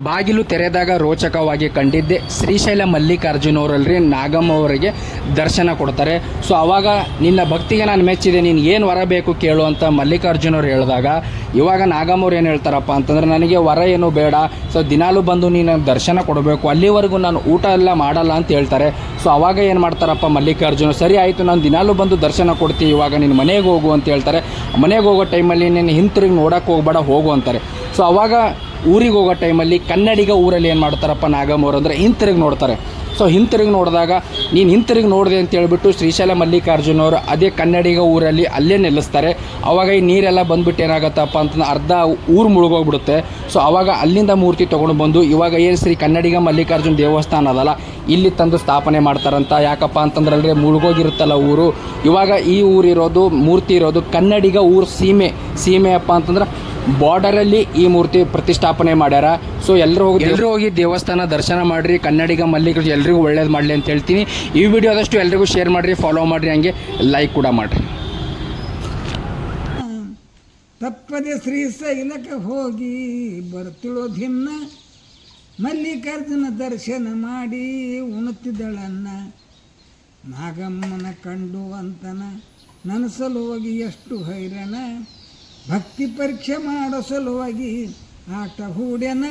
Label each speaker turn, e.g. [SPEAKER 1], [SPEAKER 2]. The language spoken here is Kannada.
[SPEAKER 1] ಬಾಗಿಲು ತೆರೆದಾಗ ರೋಚಕವಾಗಿ ಕಂಡಿದ್ದೆ ಶ್ರೀಶೈಲ ಮಲ್ಲಿಕಾರ್ಜುನವರಲ್ರಿ ನಾಗಮ್ಮ ಅವರಿಗೆ ದರ್ಶನ ಕೊಡ್ತಾರೆ. ಸೊ ಅವಾಗ ನಿನ್ನ ಭಕ್ತಿಗೆ ನಾನು ಮೆಚ್ಚಿದೆ, ನೀನು ಏನು ವರ ಬೇಕು ಕೇಳು ಅಂತ ಮಲ್ಲಿಕಾರ್ಜುನವ್ರು ಹೇಳಿದಾಗ ಇವಾಗ ನಾಗಮ್ಮವ್ರು ಏನು ಹೇಳ್ತಾರಪ್ಪ ಅಂತಂದ್ರೆ ನನಗೆ ವರ ಏನು ಬೇಡ, ಸೊ ದಿನಾಲೂ ಬಂದು ನೀನು ದರ್ಶನ ಕೊಡಬೇಕು, ಅಲ್ಲಿವರೆಗೂ ನಾನು ಊಟ ಎಲ್ಲ ಮಾಡಲ್ಲ ಅಂತ ಹೇಳ್ತಾರೆ. ಸೊ ಅವಾಗ ಏನು ಮಾಡ್ತಾರಪ್ಪ ಮಲ್ಲಿಕಾರ್ಜುನ, ಸರಿ ಆಯಿತು ನಾನು ದಿನಾಲೂ ಬಂದು ದರ್ಶನ ಕೊಡ್ತೀವಿ, ಇವಾಗ ನೀನು ಮನೆಗೆ ಹೋಗು ಅಂತ ಹೇಳ್ತಾರೆ. ಮನೆಗೆ ಹೋಗೋ ಟೈಮಲ್ಲಿ ನೀನು ಹಿಂತಿರುಗಿ ನೋಡೋಕೆ ಹೋಗಬೇಡ, ಹೋಗು ಅಂತಾರೆ. ಸೊ ಅವಾಗ ಊರಿಗೆ ಹೋಗೋ ಟೈಮಲ್ಲಿ ಕನ್ನಡಿಗ ಊರಲ್ಲಿ ಏನು ಮಾಡ್ತಾರಪ್ಪ ನಾಗಮ್ಮವ್ರು ಅಂದರೆ ಹಿಂತಿರುಗಿ ನೋಡ್ತಾರೆ. ಸೊ ಹಿಂತಿರುಗಿ ನೋಡಿದಾಗ ನೀನು ಹಿಂತಿರುಗಿ ನೋಡಿದೆ ಅಂತ ಹೇಳ್ಬಿಟ್ಟು ಶ್ರೀಶೈಲ ಮಲ್ಲಿಕಾರ್ಜುನವರು ಅದೇ ಕನ್ನಡಿಗ ಊರಲ್ಲಿ ಅಲ್ಲೇ ನಿಲ್ಲಿಸ್ತಾರೆ. ಆವಾಗ ಈ ನೀರೆಲ್ಲ ಬಂದುಬಿಟ್ಟು ಏನಾಗುತ್ತಪ್ಪ ಅಂತಂದ್ರೆ ಅರ್ಧ ಊರು ಮುಳುಗೋಗ್ಬಿಡುತ್ತೆ. ಸೊ ಆವಾಗ ಅಲ್ಲಿಂದ ಮೂರ್ತಿ ತೊಗೊಂಡು ಬಂದು ಇವಾಗ ಏನು ಶ್ರೀ ಕನ್ನಡಿಗ ಮಲ್ಲಿಕಾರ್ಜುನ ದೇವಸ್ಥಾನ ಅದಲ್ಲ ಇಲ್ಲಿ ತಂದು ಸ್ಥಾಪನೆ ಮಾಡ್ತಾರಂತ. ಯಾಕಪ್ಪ ಅಂತಂದ್ರೆ ಮುಳುಗೋಗಿರುತ್ತಲ್ಲ ಊರು, ಇವಾಗ ಈ ಊರಿರೋದು ಮೂರ್ತಿ ಇರೋದು ಕನ್ನಡಿಗ ಊರು ಸೀಮೆ ಅಪ್ಪ ಅಂತಂದ್ರೆ ಬಾರ್ಡರಲ್ಲಿ ಈ ಮೂರ್ತಿ ಪ್ರತಿಷ್ಠಾಪನೆ ಮಾಡ್ಯಾರ. ಸೊ ಎಲ್ಲರೂ ಹೋಗಿ ದೇವಸ್ಥಾನ ದರ್ಶನ ಮಾಡಿರಿ, ಕನ್ನಡಿಗ ಮಲ್ಲಿಕಾರ್ಜುನ ಎಲ್ರಿಗೂ ಒಳ್ಳೇದು ಮಾಡಲಿ ಅಂತ ಹೇಳ್ತೀನಿ. ಈ ವಿಡಿಯೋ ಆದಷ್ಟು ಎಲ್ರಿಗೂ ಶೇರ್ ಮಾಡಿರಿ, ಫಾಲೋ ಮಾಡಿರಿ, ಹಂಗೆ ಲೈಕ್ ಕೂಡ ಮಾಡಿರಿ.
[SPEAKER 2] ತಪ್ಪದೆ ಶ್ರೀಶೈಲಕ್ಕೆ ಹೋಗಿ ಬರ್ತಿಳೋ ದಿನ ಮಲ್ಲಿಕಾರ್ಜುನ ದರ್ಶನ ಮಾಡಿ ಉಣುತ್ತಿದ್ದಳನ್ನ ನಾಗಮ್ಮನ ಕಂಡು ಅಂತನ ನನ್ನ ಸಲುವಾಗಿ ಎಷ್ಟು ಹೈರಾಣ, ಭಕ್ತಿ ಪರೀಕ್ಷೆ ಮಾಡೋ ಸಲುವಾಗಿ ಆಟ ಹೂಡ್ಯನ.